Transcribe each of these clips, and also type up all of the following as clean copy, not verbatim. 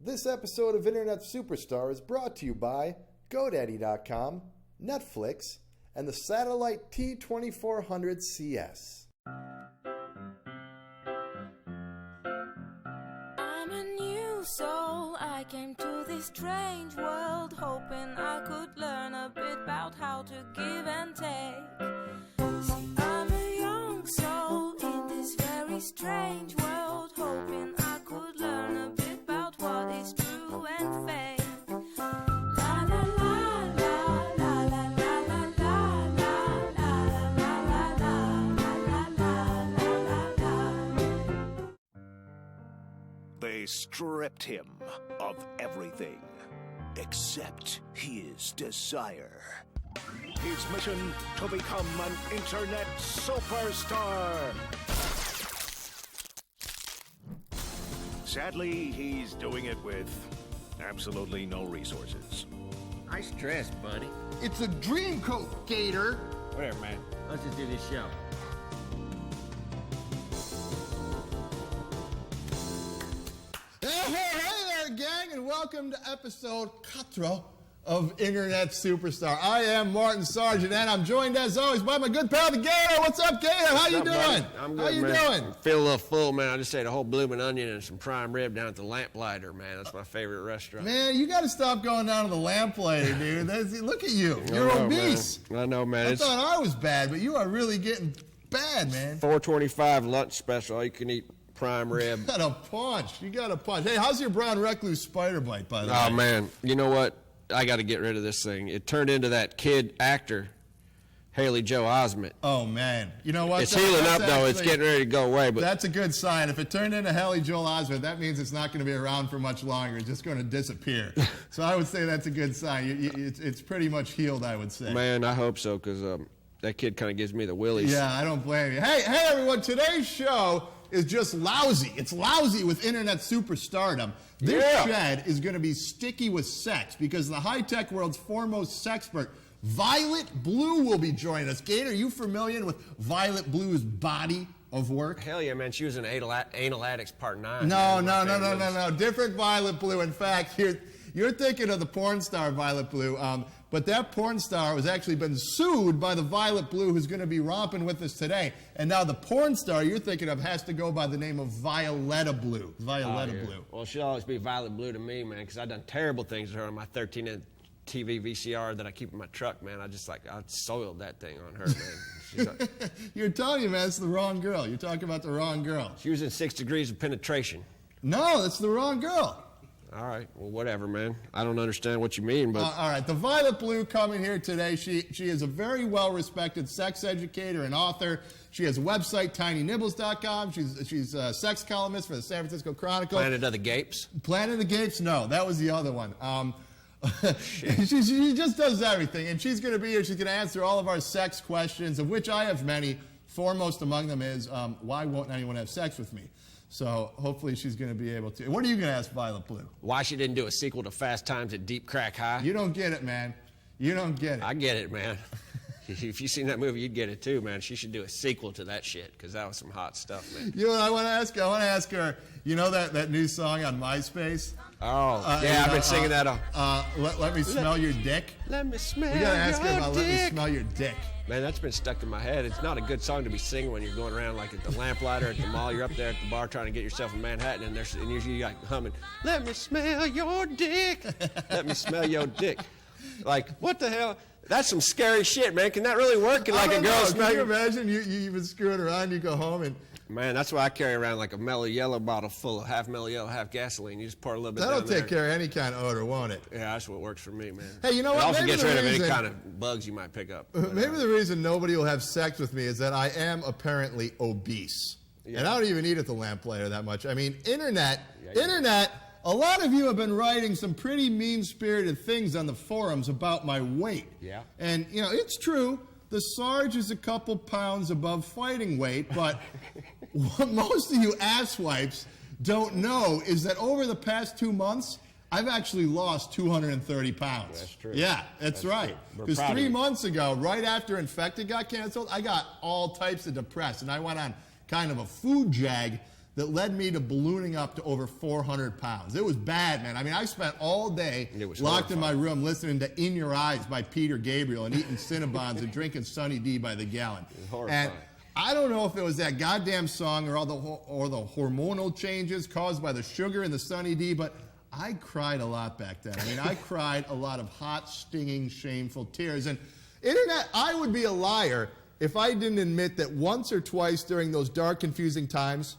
This episode of Internet Superstar is brought to you by GoDaddy.com, Netflix, and the Satellite T2400CS. I'm a new soul. I came to this strange world hoping I could learn a bit about how to give and take. See, I'm a young soul in this very strange world hoping I could learn a bit about what is true and fake. La la la la la la la la la la la. They stripped him of everything except his desire. His mission to become an internet superstar. Sadly, he's doing it with absolutely no resources. Nice dress, buddy. It's a dream coat, Gator. Whatever, man. Let's just do this show. Hey there, gang, and welcome to episode 4 of Internet Superstar. I am Martin Sargent, and I'm joined, as always, by my good pal, the Gator. What's up, Gator? How you doing? I'm good, How you man. doing? Feel a little full, man. I just ate a whole blooming onion and some prime rib down at the Lamplighter, man. That's my favorite restaurant. Man, you got to stop going down to the Lamplighter, dude. Look at you. You're obese. Man. I know, man. I thought I was bad, but you are really getting bad, man. $4.25 lunch special. All you can eat prime rib. You got a punch. You got a punch. Hey, how's your brown recluse spider bite, by the way? Oh, man. You know what? I got to get rid of this thing. It turned into that kid actor, Haley Joe Osment. Oh, man. You know what? It's healing up, though. It's getting ready to go away. But that's a good sign. If it turned into Haley Joel Osment, that means it's not going to be around for much longer. It's just going to disappear. So I would say that's a good sign. It's pretty much healed, I would say. Man, I hope so, because that kid kind of gives me the willies. Yeah, I don't blame you. Hey, everyone. Today's show is just lousy. It's lousy with internet superstardom. This shed is going to be sticky with sex because the high-tech world's foremost sexpert, Violet Blue, will be joining us. Gator, are you familiar with Violet Blue's body of work? Hell yeah, man. She was in Anal Addicts Part 9. No. Different Violet Blue. In fact, you're thinking of the porn star Violet Blue. But that porn star has actually been sued by the Violet Blue who's going to be romping with us today. And now the porn star you're thinking of has to go by the name of Violetta Blue. Violetta Blue. Well, she'll always be Violet Blue to me, man, because I've done terrible things to her on my 13-inch TV VCR that I keep in my truck, man. I soiled that thing on her, man. She's like, You're telling you, man, it's the wrong girl. You're talking about the wrong girl. She was in 6 Degrees of Penetration. No, that's the wrong girl. All right, well, whatever, man. I don't understand what you mean, but... all right, the Violet Blue coming here today. She is a very well-respected sex educator and author. She has a website, tinynibbles.com. She's a sex columnist for the San Francisco Chronicle. Planet of the Gapes? Planet of the Gapes? No, that was the other one. She just does everything, and she's going to be here. She's going to answer all of our sex questions, of which I have many. Foremost among them is, why won't anyone have sex with me? So hopefully she's going to be able to. What are you going to ask Violet Blue? Why she didn't do a sequel to Fast Times at Deep Crack High? You don't get it, man. You don't get it. I get it, man. If you've seen that movie, you'd get it too, man. She should do a sequel to that shit, because that was some hot stuff, man. You know what I want to ask her? I want to ask her, you know that new song on MySpace? Oh, yeah, I've been singing that. Let me smell your dick. Let me smell your dick. You got to ask her about Let Me Smell Your Dick. Man, that's been stuck in my head. It's not a good song to be singing when you're going around like at the Lamplighter, at the mall. You're up there at the bar trying to get yourself in Manhattan, and usually you're like humming, let me smell your dick. Let me smell your dick. Like, what the hell? That's some scary shit, man. Can that really work? Can like a girl smell? Can you imagine you've been screwing around, you go home and... Man, that's why I carry around like a Mellow Yellow bottle full of half Mellow Yellow, half gasoline. You just pour a little bit That'll down there. take care of any kind of odor, won't it? Yeah, that's what works for me, man. Hey, you know what? It also Maybe gets the rid of any reason- kind of bugs you might pick up. Maybe the reason nobody will have sex with me is that I am apparently obese. Yeah. And I don't even eat at the Lamplighter that much. I mean, internet, a lot of you have been writing some pretty mean-spirited things on the forums about my weight. Yeah. And, you know, it's true. The Sarge is a couple pounds above fighting weight, but what most of you asswipes don't know is that over the past 2 months, I've actually lost 230 pounds. That's true. Yeah, that's right. We're Because proud of 3 you. months ago, right after Infected got canceled, I got all types of depressed, and I went on kind of a food jag that led me to ballooning up to over 400 pounds. It was bad, man. I mean, I spent all day locked in my room listening to In Your Eyes by Peter Gabriel and eating Cinnabons and drinking Sunny D by the gallon. And I don't know if it was that goddamn song or the hormonal changes caused by the sugar in the Sunny D, but I cried a lot back then. I mean, I cried a lot of hot, stinging, shameful tears. And Internet, I would be a liar if I didn't admit that once or twice during those dark, confusing times,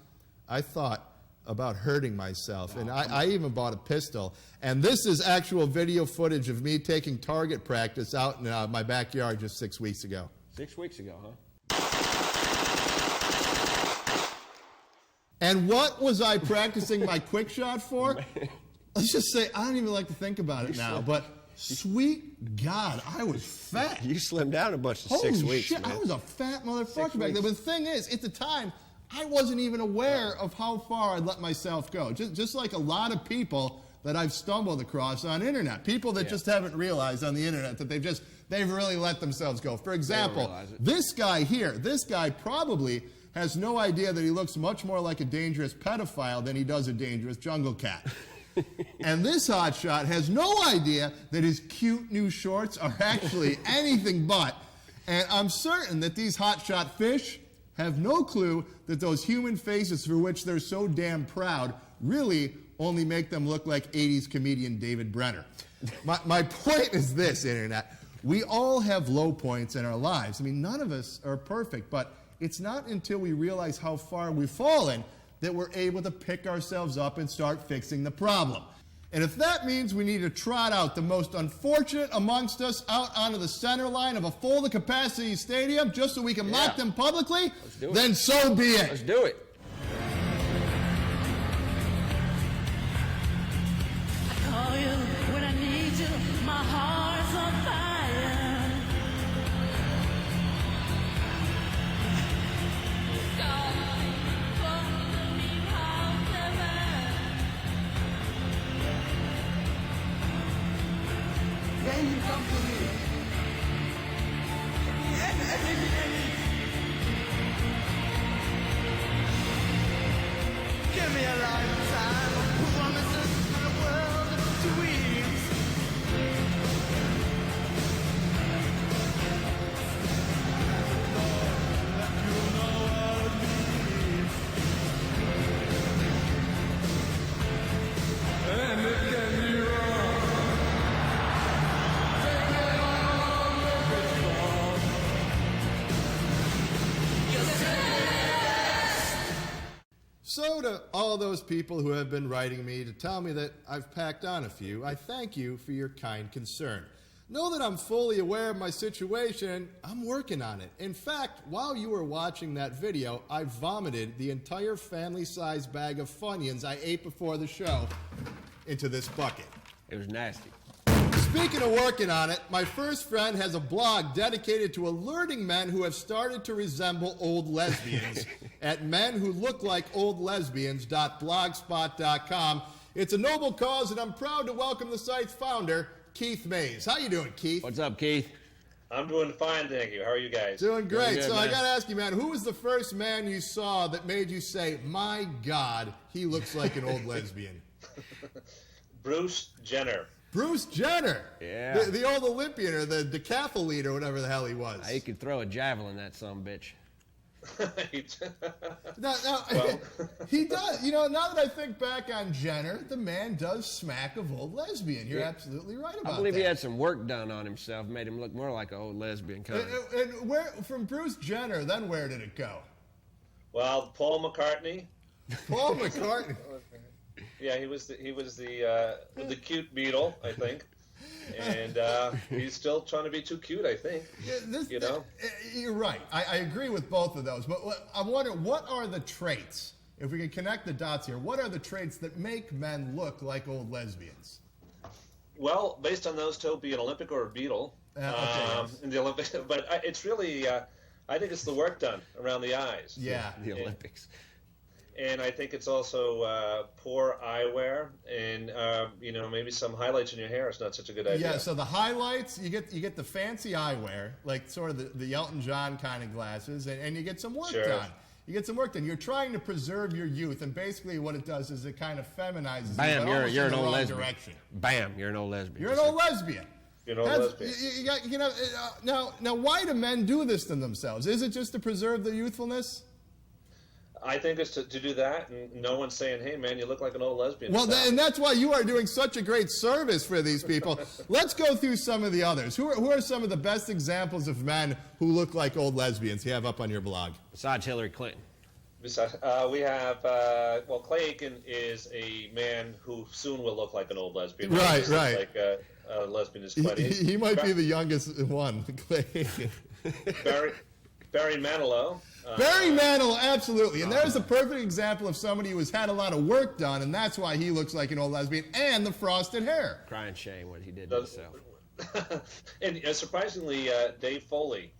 I thought about hurting myself. And I even bought a pistol. And this is actual video footage of me taking target practice out in my backyard just 6 weeks ago. 6 weeks ago, huh? And what was I practicing my quick shot for? Let's just say, I don't even like to think about it now, but sweet God, I was fat. You slimmed down a bunch in Holy 6 weeks, shit, man. I was a fat motherfucker back then. But the thing is, at the time, I wasn't even aware of how far I'd let myself go. Just like a lot of people that I've stumbled across on internet. People that just haven't realized on the internet that they've really let themselves go. For example, this guy here, this guy probably has no idea that he looks much more like a dangerous pedophile than he does a dangerous jungle cat. And this hotshot has no idea that his cute new shorts are actually anything but. And I'm certain that these hotshot fish have no clue that those human faces for which they're so damn proud really only make them look like 80s comedian David Brenner. My point is this, Internet. We all have low points in our lives. I mean, none of us are perfect, but it's not until we realize how far we've fallen that we're able to pick ourselves up and start fixing the problem. And if that means we need to trot out the most unfortunate amongst us out onto the center line of a full-capacity stadium just so we can mock them publicly, then so be it. Let's do it. I call you when I need you. My heart's on fire. Then you come to me. Give me a lifetime of promises and a world of dreams. You know what it means. And it can be wrong. So to all those people who have been writing me to tell me that I've packed on a few, I thank you for your kind concern. Know that I'm fully aware of my situation. I'm working on it. In fact, while you were watching that video, I vomited the entire family-sized bag of Funyuns I ate before the show into this bucket. It was nasty. Speaking of working on it, my first friend has a blog dedicated to alerting men who have started to resemble old lesbians at menwholooklikeoldlesbians.blogspot.com. It's a noble cause, and I'm proud to welcome the site's founder, Keith Mays. How you doing, Keith? What's up, Keith? I'm doing fine, thank you. How are you guys? Doing great. Good, so man. I got to ask you, man, who was the first man you saw that made you say, my God, he looks like an old lesbian? Bruce Jenner. Bruce Jenner. Yeah. The old Olympian or the decathlete or whatever the hell he was. He could throw a javelin, that sumbitch. Now, he does. You know, now that I think back on Jenner, the man does smack of old lesbian. You're absolutely right about that. I believe he had some work done on himself, made him look more like an old lesbian kind of. And where, from Bruce Jenner, then where did it go? Well, Paul McCartney. Paul McCartney. Yeah, he was the cute Beatle, I think, and he's still trying to be too cute, I think. You know, you're right. I agree with both of those. But I'm wondering, what are the traits? If we can connect the dots here, what are the traits that make men look like old lesbians? well, based on those two, be an Olympic or a Beatle in the Olympics. But it's really, I think it's the work done around the eyes. Yeah, the Olympics. And I think it's also poor eyewear, and maybe some highlights in your hair is not such a good idea. Yeah, so the highlights, you get the fancy eyewear, like sort of the Elton John kind of glasses, and you get some work Sure. done. You get some work done. You're trying to preserve your youth, and basically what it does is it kind of feminizes Bam, you, but almost you're in an the old wrong lesbian. direction. Bam, you're an old lesbian. You're an old lesbian. You know, lesbian. Now, why do men do this to themselves? Is it just to preserve their youthfulness? I think it's to do that, and no one's saying, "Hey, man, you look like an old lesbian." Well, and that's why you are doing such a great service for these people. Let's go through some of the others. Who are some of the best examples of men who look like old lesbians you have up on your blog? Besides Hillary Clinton. We have, Clay Aiken is a man who soon will look like an old lesbian. Right. Like a lesbian is plenty. He might be the youngest one, Clay Aiken. Barry Manilow. Barry Manilow, absolutely. And there's a perfect example of somebody who has had a lot of work done, and that's why he looks like an old lesbian, and the frosted hair. Crying shame what he did to himself. And surprisingly, Dave Foley.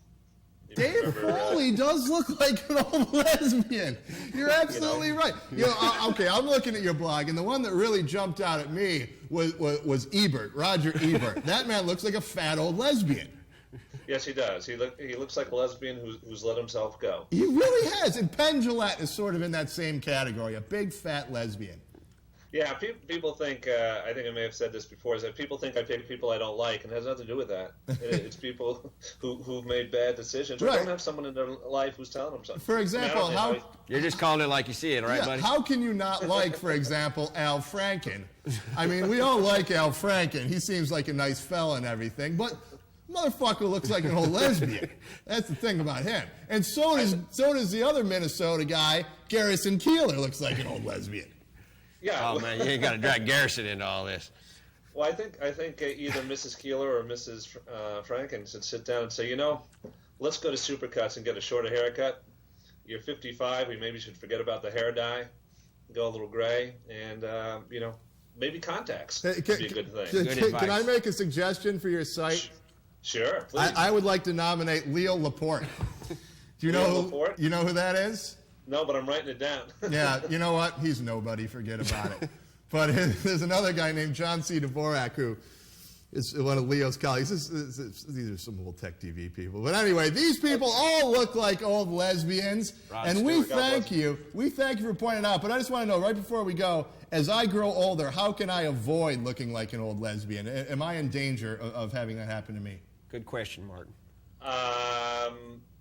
Dave Foley does look like an old lesbian. You're absolutely right. Okay, I'm looking at your blog, and the one that really jumped out at me was Ebert, Roger Ebert. That man looks like a fat old lesbian. Yes, he does. He looks like a lesbian who's let himself go. He really has. And Penn Jillette is sort of in that same category, a big fat lesbian. Yeah, people think, I think I may have said this before, is that people think I pick people I don't like, and it has nothing to do with that. It's people who've made bad decisions, or Right. don't have someone in their life who's telling them something. For example, You're just calling it like you see it, right, buddy? How can you not like, for example, Al Franken? I mean, we all like Al Franken. He seems like a nice fella and everything, but motherfucker looks like an old lesbian. That's the thing about him. And so does the other Minnesota guy, Garrison Keillor, looks like an old lesbian. Yeah. Oh, man, you ain't got to drag Garrison into all this. Well, I think either Mrs. Keillor or Mrs. Franken should sit down and say, let's go to Supercuts and get a shorter haircut. You're 55. We maybe should forget about the hair dye, go a little gray, and maybe contacts would be a good thing. Can I make a suggestion for your site? Sure, please. I would like to nominate Leo Laporte. Do you know Laporte? You know who that is? No, but I'm writing it down. Yeah, you know what? He's nobody. Forget about it. But there's another guy named John C. Dvorak who is one of Leo's colleagues. These are some old tech TV people. But anyway, these people all look like old lesbians. And we thank you. We thank you for pointing it out. But I just want to know, right before we go, as I grow older, how can I avoid looking like an old lesbian? Am I in danger of having that happen to me? Good question, Martin.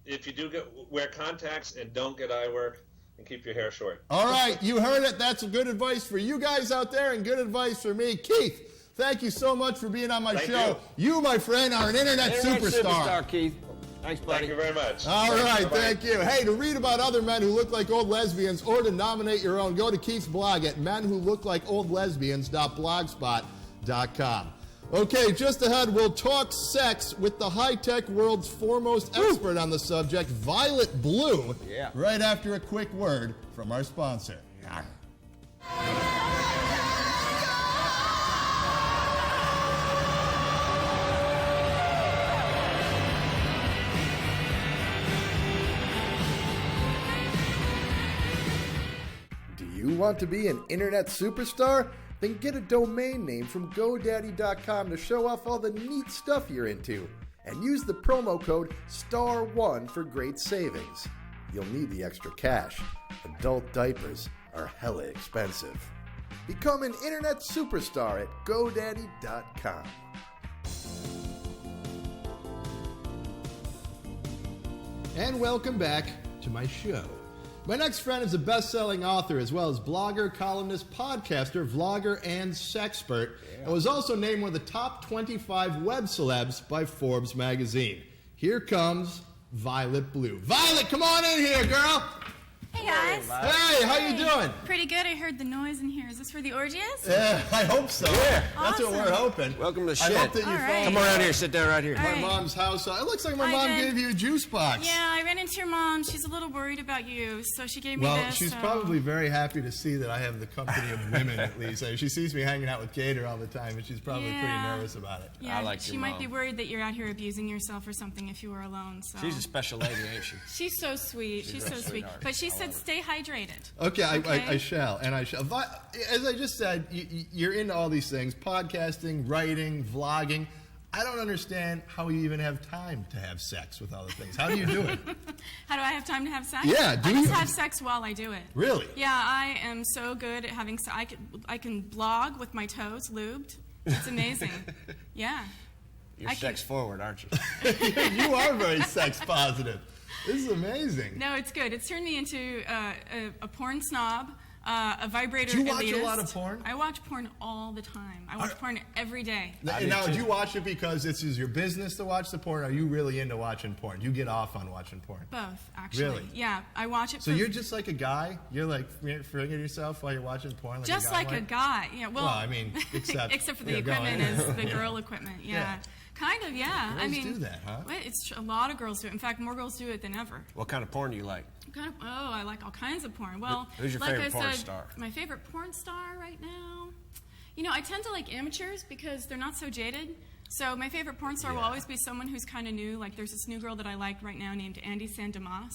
If you do wear contacts and don't get eye work, and keep your hair short. All right, you heard it. That's good advice for you guys out there and good advice for me. Keith, thank you so much for being on my show. You, my friend, are an internet superstar. Keith. Thanks, buddy. Thank you very much. All right, thank you. Hey, to read about other men who look like old lesbians or to nominate your own, go to Keith's blog at menwholooklikeoldlesbians.blogspot.com. Okay, just ahead, we'll talk sex with the high-tech world's foremost expert on the subject, Violet Blue, right after a quick word from our sponsor. Do you want to be an internet superstar? Then get a domain name from GoDaddy.com to show off all the neat stuff you're into. And use the promo code STAR1 for great savings. You'll need the extra cash. Adult diapers are hella expensive. Become an internet superstar at GoDaddy.com. And welcome back to my show. My next friend is a best-selling author as well as blogger, columnist, podcaster, vlogger, and sexpert, and was also named one of the top 25 web celebs by Forbes magazine. Here comes Violet Blue. Violet, come on in here, girl! Hey guys. Hey, how you doing? Pretty good. I heard the noise in here. Is this for the orgies? Yeah, I hope so. Yeah, that's what Awesome. we're hoping. Welcome to shit. I hope that you All right. found Come around here. Sit down right here. All my right. mom's house. It looks like my I mom did. gave you a juice box. Yeah, I ran into your mom. She's a little worried about you, so she gave me Well, this. she's so- probably very happy to see that I have the company of women, at least. She sees me hanging out with Gator all the time, and she's probably pretty Yeah. nervous about it. Yeah, I like she your might be mom. worried that you're out here abusing yourself or something if you were alone. So She's a special lady, ain't she? She's so sweet. She's so sweet. sweetheart. But she said stay hydrated. Okay, I Okay. shall, and I shall. As I just said, you're into all these things, podcasting, writing, vlogging. I don't understand how you even have time to have sex with other things. How do you do it? How do I have time to have sex? Yeah, do I just you? have sex while I do it. Really? Yeah, I am so good at having sex. I can blog with my toes lubed. It's amazing. Yeah. You're sex forward, aren't you? You are very sex positive. This is amazing. No, it's good. It's turned me into a porn snob, a vibrator Do you watch elitist. a lot of porn? I watch porn all the time. I watch porn every day. Now, do you watch it because this is your business to watch the porn? Or are you really into watching porn? Do you get off on watching porn? Both, actually. Really? Yeah, I watch it. So you're just like a guy? You're like frigging yourself while you're watching porn? Like just a guy like might? a guy. Yeah. Well, I mean, except for the yeah, go equipment ahead. is the girl equipment. Yeah. Kind of, yeah. Girls I mean, do that, huh? It's a lot of girls do it. In fact, more girls do it than ever. What kind of porn do you like? I like all kinds of porn. Well, Who's your like favorite I porn said, star? My favorite porn star right now. You know, I tend to like amateurs because they're not so jaded. So my favorite porn star will always be someone who's kind of new. Like there's this new girl that I like right now named Andy Sandemas.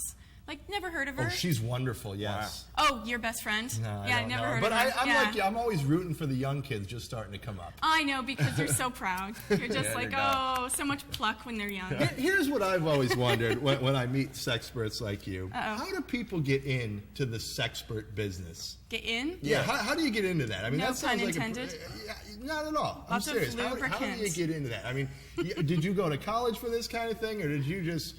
Like, never heard of her. Oh, she's wonderful, yes. Wow. Oh, your best friend? No, yeah, I don't never know. heard but of her. I'm like you. I'm always rooting for the young kids just starting to come up. I know, because you're so proud. You're just Yeah, like, you're oh, so much pluck when they're young. Here's what I've always wondered when I meet sexperts like you. Uh-oh. How do people get into the sexpert business? Get in? Yeah, how do you get into that? I mean, No that sounds pun like intended. Not at all. Lots I'm of serious. How do you lubricants. get into that? I mean, did you go to college for this kind of thing, or did you just?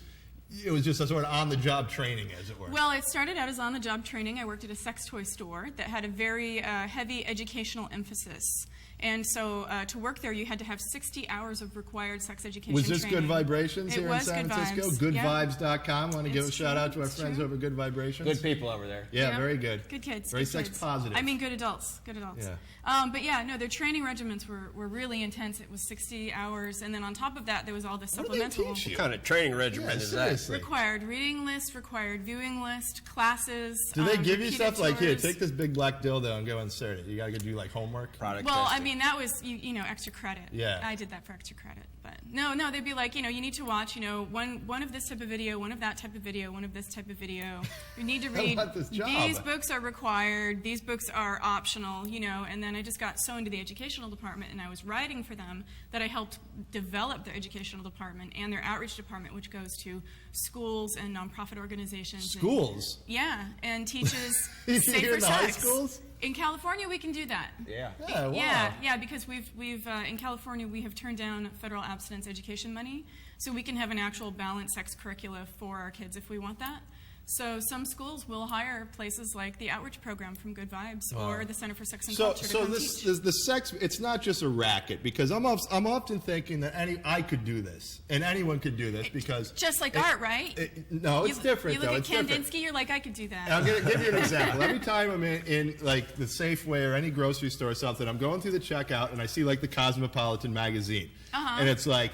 It was just a sort of on-the-job training, as it were. Well, it started out as on-the-job training. I worked at a sex toy store that had a very heavy educational emphasis. And so to work there, you had to have 60 hours of required sex education Was this training. Good Vibrations here in San Good Francisco? Vibes. Yeah. Goodvibes.com. Want to give a It's shout out to true. our It's friends true. over at Good Vibrations? Good people over there. Yeah, Yep. very good. Good kids. Very good sex kids. positive. I mean, good adults. Good adults. Yeah. But yeah, no, their training regimens were really intense. It was 60 hours. And then on top of that, there was all the What do they supplemental. teach you? What kind of training regimen Yeah, is that? seriously. Required reading list, required viewing list, classes. Do they give you repeated stuff like, here, tours. take this big black dildo and go insert it? You got to do like homework? Product Well, testing. I mean, that was, you know, extra credit. Yeah. I did that for extra credit. But no, they'd be like, you know, you need to watch, you know, one of this type of video, one of that type of video, one of this type of video. You need to read. want this job. These books are required. These books are optional, you know. And then I just got so into the educational department, and I was writing for them that I helped develop their educational department and their outreach department, which goes to schools and nonprofit organizations. Schools? Yeah, and teaches You're safer in the high sex. schools? In California, we can do that. Yeah. Yeah, wow. Yeah, because we've in California we have turned down federal abstinence education money, so we can have an actual balanced sex curricula for our kids if we want that. So some schools will hire places like the Outreach Program from Good Vibes or the Center for Sex and Culture to So come this teach. the sex, it's not just a racket, because I'm often thinking that I could do this, and anyone could do this, because... Just like art, right? No, it's different, You look though. at It's different. Kandinsky, you're like, I could do that. I'm going to give you an example. Every time I'm in like the Safeway or any grocery store or something, I'm going through the checkout and I see like the Cosmopolitan magazine. And it's like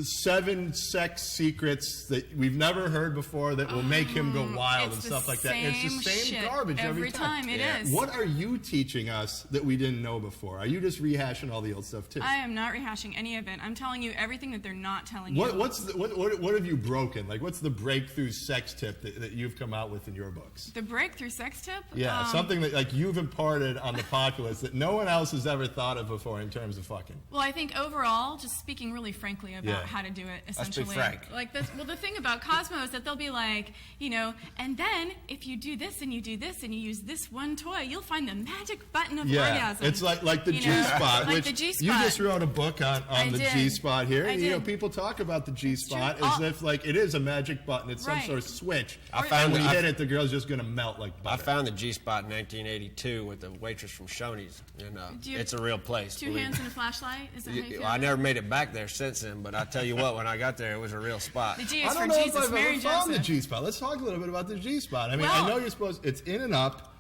7 sex secrets that we've never heard before that will make him go wild it's and the stuff like that. And it's the same same shit garbage every every time. It is. What are you teaching us that we didn't know before? Are you just rehashing all the old stuff too? I am not rehashing any of it. I'm telling you everything that they're not telling you. What have you broken? Like, what's the breakthrough sex tip that you've come out with in your books? The breakthrough sex tip? Yeah, something that like you've imparted on the populace that no one else has ever thought of before in terms of fucking. Well, I think overall, just speaking really frankly about Yeah. how to do it, be essentially. frank. Like this, well, the thing about Cosmo is that they'll be like, you know, and then if you do this and you do this and you use this one toy, you'll find the magic button of orgasm. It's like the You know, G-spot, like which the G-spot. you just wrote a book on I the did. G-spot here. I And, you know, did. people talk about the G-spot true. as if like it is a magic button. It's some Right. sort of switch. I found when it- you I- hit it, the girl's just going to melt like I butter. found the G-spot in 1982 with the waitress from Shoney's, and Do you- it's a real place. Two believe hands me. and a flashlight? Is that how you feel? I never made it back there since then, but I tell you what, when I got there, it was a real spot. The G I is for don't know Jesus, if I've Mary ever found the Joseph. G-spot. Let's talk a little bit about the G-spot. I mean, Well- I know you're supposed. It's in and up.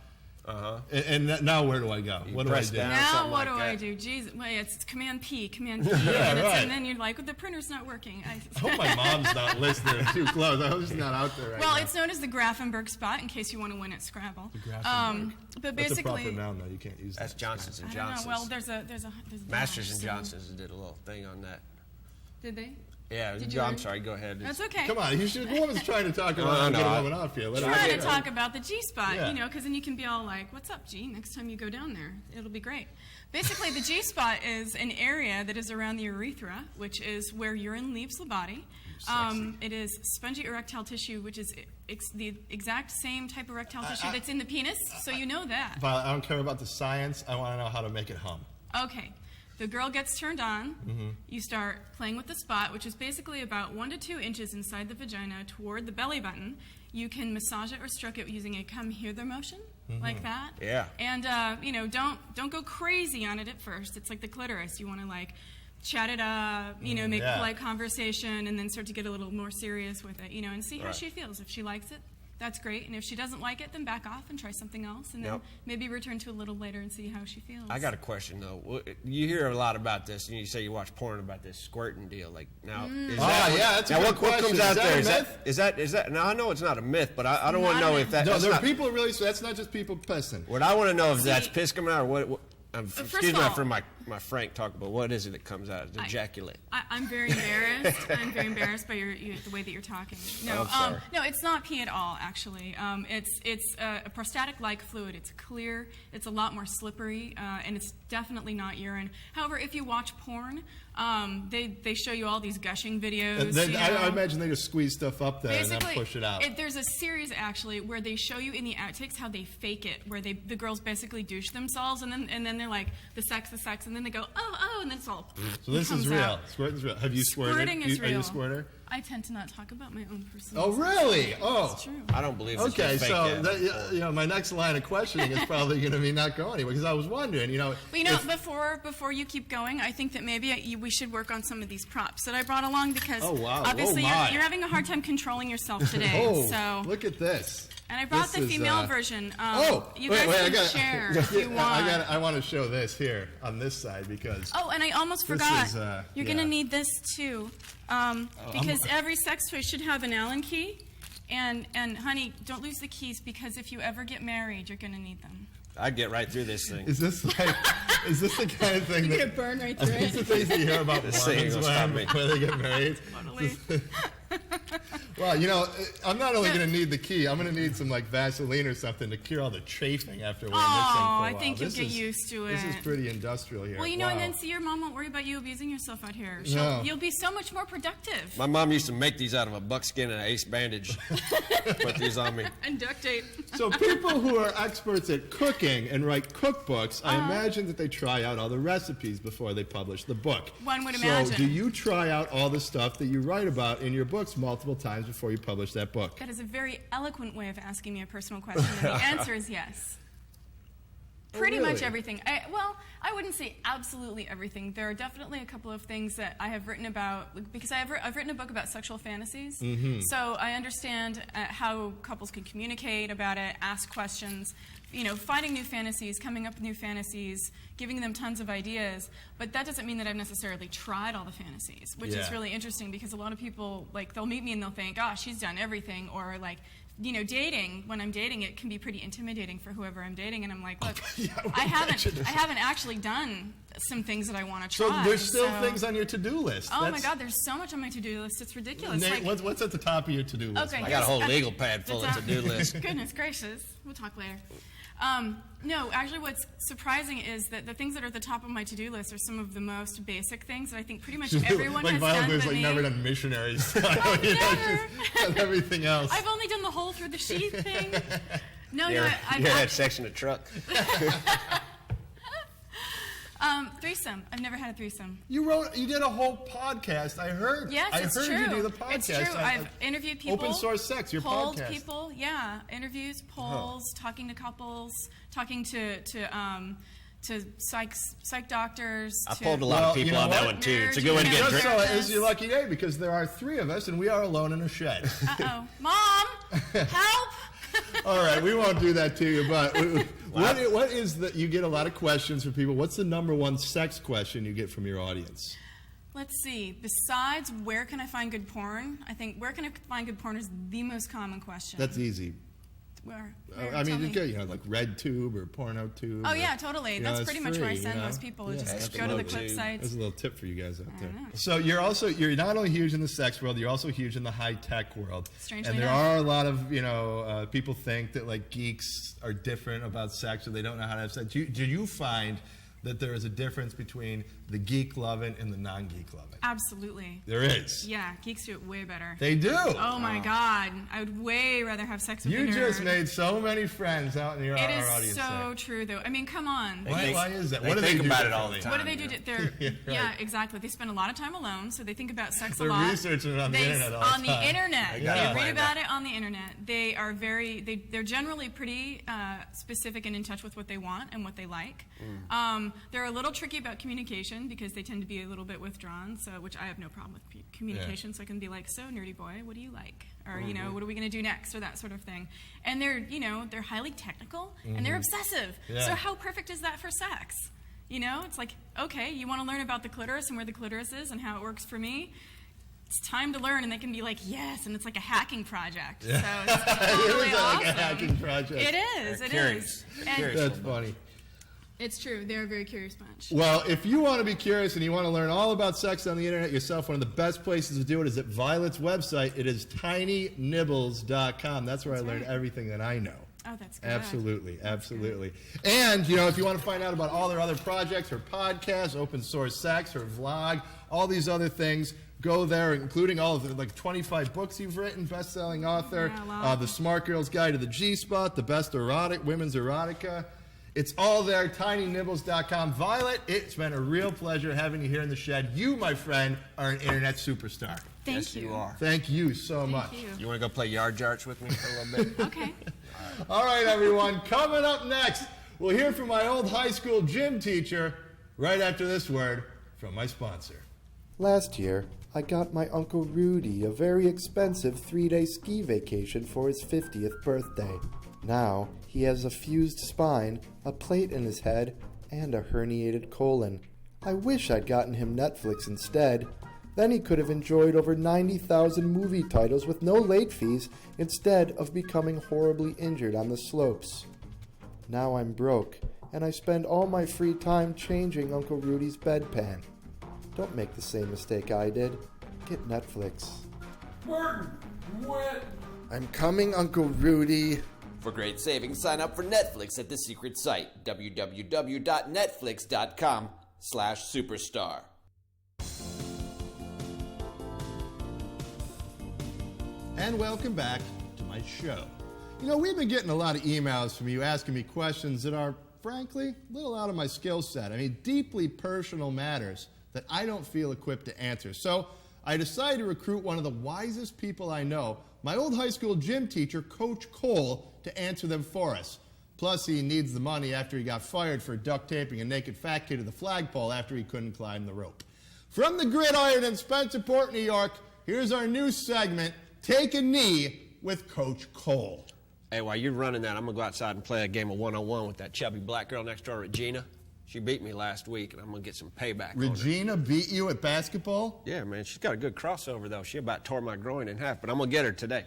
And now where do I go? What do I press do? down. Now something what like do I that. do? Jesus, wait, it's Command P, Command P, Yeah, and, right. and then you're like, well, the printer's not working. I hope my mom's not listening too close. I hope she's not out there right Well, now. it's known as the Grafenberg spot, in case you want to win at Scrabble. The Grafenberg. But That's a basically, proper noun, though. You can't use That's that. Johnson's and I don't know. Johnson's. Well, there's a Masters and so- Johnson's did a little thing on that. Did they? Yeah, Did you I'm learn? sorry. Go ahead. That's okay. Come on, the woman's trying to talk about how to get a woman off here. Let her Trying get to it. talk about the G-spot, Yeah. you know, because then you can be all like, what's up, G? Next time you go down there, it'll be great. Basically, the G-spot is an area that is around the urethra, which is where urine leaves the body. It is spongy erectile tissue, which is the exact same type of erectile tissue that's in the penis, so you know that. Violet, I don't care about the science. I want to know how to make it hum. Okay. The girl gets turned on. You start playing with the spot, which is basically about 1 to 2 inches inside the vagina toward the belly button. You can massage it or stroke it using a come hither motion, like that. Yeah. And you know, don't go crazy on it at first. It's like the clitoris. You want to like chat it up, you know, make polite conversation, and then start to get a little more serious with it, you know, and see how she feels. If she likes it, that's great. And if she doesn't like it, then back off and try something else, and then maybe return to it a little later and see how she feels. I got a question though. You hear a lot about this, and you say you watch porn about this squirting deal. Like now, is that that's a good what question. comes out there? Is that a myth? Is that? Now I know it's not a myth, but I don't want to know if that. No, that's there are not, people really. So that's not just people pissing. What I want to know if that's piss coming out or what. First Excuse of me all- for my frank talk, but what is it that comes out? Ejaculate. I'm very embarrassed. I'm very embarrassed by the way that you're talking. No, I'm sorry. No, it's not pee at all. Actually, it's a prostatic-like fluid. It's clear. It's a lot more slippery, and it's definitely not urine. However, if you watch porn, they show you all these gushing videos. I imagine they just squeeze stuff up there and then push it out. There's a series actually where they show you in the outtakes how they fake it, where the girls basically douche themselves, and then they're like the sex, and then they go oh, and then it's all. So this is real. Squirting's real. Have you squirted? Squirting is real. Are you a squirter? I tend to not talk about my own personal. Oh, really? Oh, It's true. I don't believe. okay. It's fake So yet. that, you know, my next line of questioning is probably going to be not going anywhere because I was wondering, you know. But you know, before you keep going, I think that maybe we should work on some of these props that I brought along because obviously you're having a hard time controlling yourself today. Oh, look at this. And I brought the female version. You guys can share if you want. I want to show this here on this side because. Oh, and I almost forgot. You're going to need this too, because every sex toy should have an Allen key. And honey, don't lose the keys because if you ever get married, you're going to need them. I'd get right through this thing. Is this the kind of thing You're going to burn right through Is it. the things that you hear about This thing Mormons will stop me. when they get married? Totally. Well, you know, I'm not only going to need the key, I'm going to need some like Vaseline or something to cure all the chafing after wearing this thing for a while. I think you'll get used to it. This is pretty industrial here. Well, you know, Wow. and then see, your mom won't worry about you abusing yourself out here. No. You'll be so much more productive. My mom used to make these out of a buckskin and an ace bandage. Put these on me. And duct tape. So people who are experts at cooking and write cookbooks, I imagine that they try out all the recipes before they publish the book. One would So imagine. do you try out all the stuff that you write about in your books multiple times before you publish that book? That is a very eloquent way of asking me a personal question, and the answer is yes. Pretty much really? everything. I wouldn't say absolutely everything. There are definitely a couple of things that I have written about, because I've written a book about sexual fantasies. So I understand how couples can communicate about it, ask questions, you know, finding new fantasies, coming up with new fantasies, giving them tons of ideas. But that doesn't mean that I've necessarily tried all the fantasies, which is really interesting because a lot of people, like, they'll meet me and they'll think, oh, she's done everything, or like, you know, dating, when I'm dating, it can be pretty intimidating for whoever I'm dating, and I'm like, look, I haven't actually done some things that I want to So try. there's still things on your to-do list. Oh my God, there's so much on my to-do list. It's ridiculous. Nate, Like, what's at the top of your to-do list? okay, I got a whole here's- legal pad full of to-do lists. Goodness gracious. We'll talk later. No, actually what's surprising is that the things that are at the top of my to-do list are some of the most basic things that I think pretty much everyone like has Violet done Blue's but like me. never done missionary style. You know, Never. she's done everything else. I've only done the hole through the sheath thing. No, You no, ever I've had sex in a truck? threesome. I've never had a threesome. You did a whole podcast. I heard. Yes, I it's heard true. you do the podcast. It's true. I've interviewed people. Open source sex. Your polled podcast. people. Yeah, interviews, polls, talking to couples, talking to psych doctors. I to, pulled a lot of Well, you people know on that what? one too. It's a good way to get Just drunk. so it's your lucky day because there are 3 of us and we are alone in a shed. Uh-oh. Mom, help! All right, we won't do that to you, but what is the? You get a lot of questions from people. What's the number one sex question you get from your audience? Let's see. Besides, where can I find good porn? I think where can I find good porn is the most common question. That's easy. Where? I mean, Tell you me. get, like RedTube or PornoTube. Oh or, yeah, totally. That's pretty much where I send most people. Yeah, Just go to the clip There's sites. a little tip for you guys out there. know. So you're not only huge in the sex world, you're also huge in the high tech world. Strangely and there enough. are a lot of people think that like geeks are different about sex or they don't know how to have sex. Do you find that there is a difference between the geek loving and the non-geek loving? Absolutely. There is. Yeah, geeks do it way better. They do. Oh my God, I would way rather have sex with a You nerd. just made so many friends out in our It is audience. so true, though. I mean, come on. Why is that? They What do they think do about it all differently? the time. What do they do? They're, Yeah, right. yeah, exactly. They spend a lot of time alone, so they think about sex They're a lot. researching it on the They- internet all on the the time. internet. Yeah. They read about it on the internet. They are they're generally pretty specific and in touch with what they want and what they like. They're a little tricky about communication because they tend to be a little bit withdrawn. So, which I have no problem with communication. So I can be like, so nerdy boy, what do you like? Or what are we going to do next? Or that sort of thing. And they're highly technical and they're obsessive. Yeah. So how perfect is that for sex? It's like, okay, you want to learn about the clitoris and where the clitoris is and how it works for me? It's time to learn, and they can be like, yes, and it's like a hacking project. So it's totally It is awesome. like a hacking project. It is. It is. And That's funny. it's true. They're a very curious bunch. Well, if you want to be curious and you want to learn all about sex on the internet yourself, one of the best places to do it is at Violet's website. It is tinynibbles.com. That's where I learned everything that I know. Oh, that's good. Absolutely, absolutely. And, if you want to find out about all their other projects, her podcast, Open Source Sex, her vlog, all these other things, go there, including all of the 25 books you've written, best-selling author, Yeah, a lot. The Smart Girl's Guide to the G-Spot, the best women's erotica. It's all there, tinynibbles.com. Violet, it's been a real pleasure having you here in the shed. You, my friend, are an internet superstar. Thank you. You are. Thank you so much. Thank you. You want to go play yard jarts with me for a little bit? Okay. All right, everyone, coming up next, we'll hear from my old high school gym teacher right after this word from my sponsor. Last year, I got my Uncle Rudy a very expensive 3-day ski vacation for his 50th birthday. Now, he has a fused spine, a plate in his head, and a herniated colon. I wish I'd gotten him Netflix instead. Then he could have enjoyed over 90,000 movie titles with no late fees instead of becoming horribly injured on the slopes. Now I'm broke, and I spend all my free time changing Uncle Rudy's bedpan. Don't make the same mistake I did. Get Netflix. Martin, what? I'm coming, Uncle Rudy. For great savings, sign up for Netflix at the secret site, www.netflix.com/superstar. And welcome back to my show. We've been getting a lot of emails from you asking me questions that are, frankly, a little out of my skill set. I mean, deeply personal matters that I don't feel equipped to answer. So I decided to recruit one of the wisest people I know, my old high school gym teacher, Coach Cole, to answer them for us. Plus, he needs the money after he got fired for duct taping a naked fat kid to the flagpole after he couldn't climb the rope. From the Gridiron in Spencerport, New York, here's our new segment, Take a Knee with Coach Cole. Hey, while you're running that, I'm going to go outside and play a game of one-on-one with that chubby black girl next door, Regina. She beat me last week, and I'm going to get some payback on her. Regina beat you at basketball? Yeah, man. She's got a good crossover, though. She about tore my groin in half, but I'm going to get her today.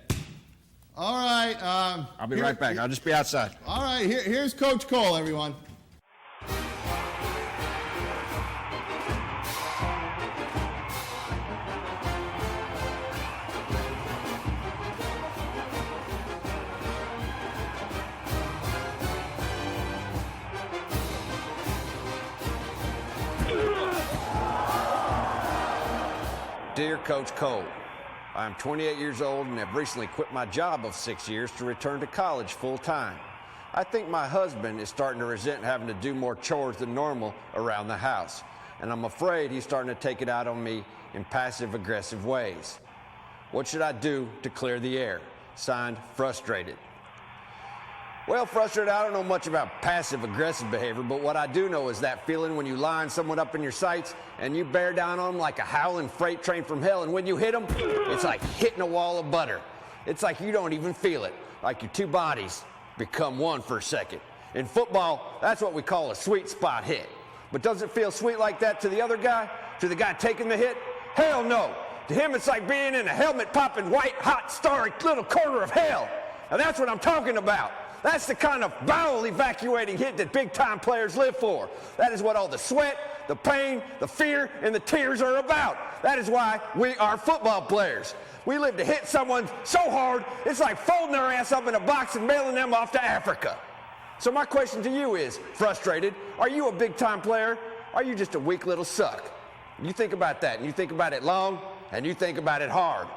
All right. I'll be right back. I'll just be outside. All right, here's Coach Cole, everyone. Dear Coach Cole, I'm 28 years old and have recently quit my job of 6 years to return to college full time. I think my husband is starting to resent having to do more chores than normal around the house, and I'm afraid he's starting to take it out on me in passive-aggressive ways. What should I do to clear the air? Signed, Frustrated. Well, frustrated, I don't know much about passive-aggressive behavior, but what I do know is that feeling when you line someone up in your sights and you bear down on them like a howling freight train from hell, and when you hit them, it's like hitting a wall of butter. It's like you don't even feel it, like your two bodies become one for a second. In football, that's what we call a sweet spot hit. But does it feel sweet like that to the other guy? To the guy taking the hit? Hell no. To him, it's like being in a helmet-popping, white-hot, starry little corner of hell. And that's what I'm talking about. That's the kind of bowel evacuating hit that big-time players live for. That is what all the sweat, the pain, the fear, and the tears are about. That is why we are football players. We live to hit someone so hard, it's like folding their ass up in a box and mailing them off to Africa. So my question to you is, frustrated, are you a big-time player? Or are you just a weak little suck? You think about that, and you think about it long, and you think about it hard.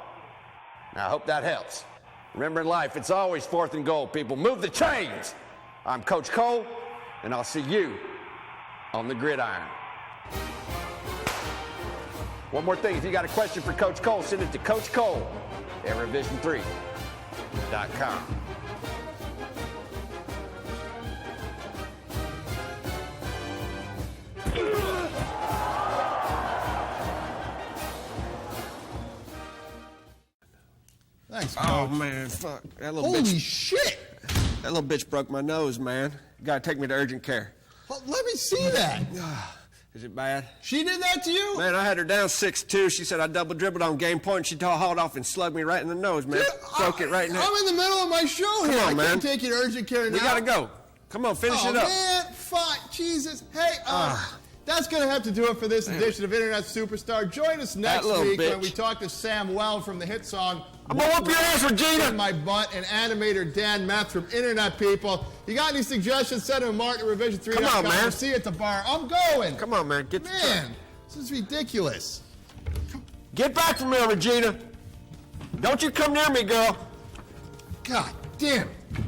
Now, I hope that helps. Remember in life, it's always 4th and goal, people. Move the chains. I'm Coach Cole, and I'll see you on the gridiron. One more thing, if you got a question for Coach Cole, send it to Coach Cole at revision3.com. Thanks, Coach. Oh, man, fuck. That little Holy bitch, shit! that little bitch broke my nose, man. You gotta take me to urgent care. Well, let me see that. Is it bad? She did that to you? Man, I had her down 6'2". She said I double dribbled on game point. She hauled off and slugged me right in the nose, man. Broke it right now. I'm in the middle of my show here. Come on, I man. can't take you to urgent care now. We gotta go. Come on, finish it up. Oh, man, fuck, Jesus. Hey, that's going to have to do it for this edition of Internet Superstar. Join us next week when we talk to Sam Well from the hit song I'm gonna whoop your ass, Regina! In My Butt, and animator Dan Metz from Internet People. You got any suggestions? Send them to Martin at revision3.com. Come on, man. We'll see you at the bar. I'm going. Come on, man. Man, this is ridiculous. Get back from here, Regina. Don't you come near me, girl. God damn it.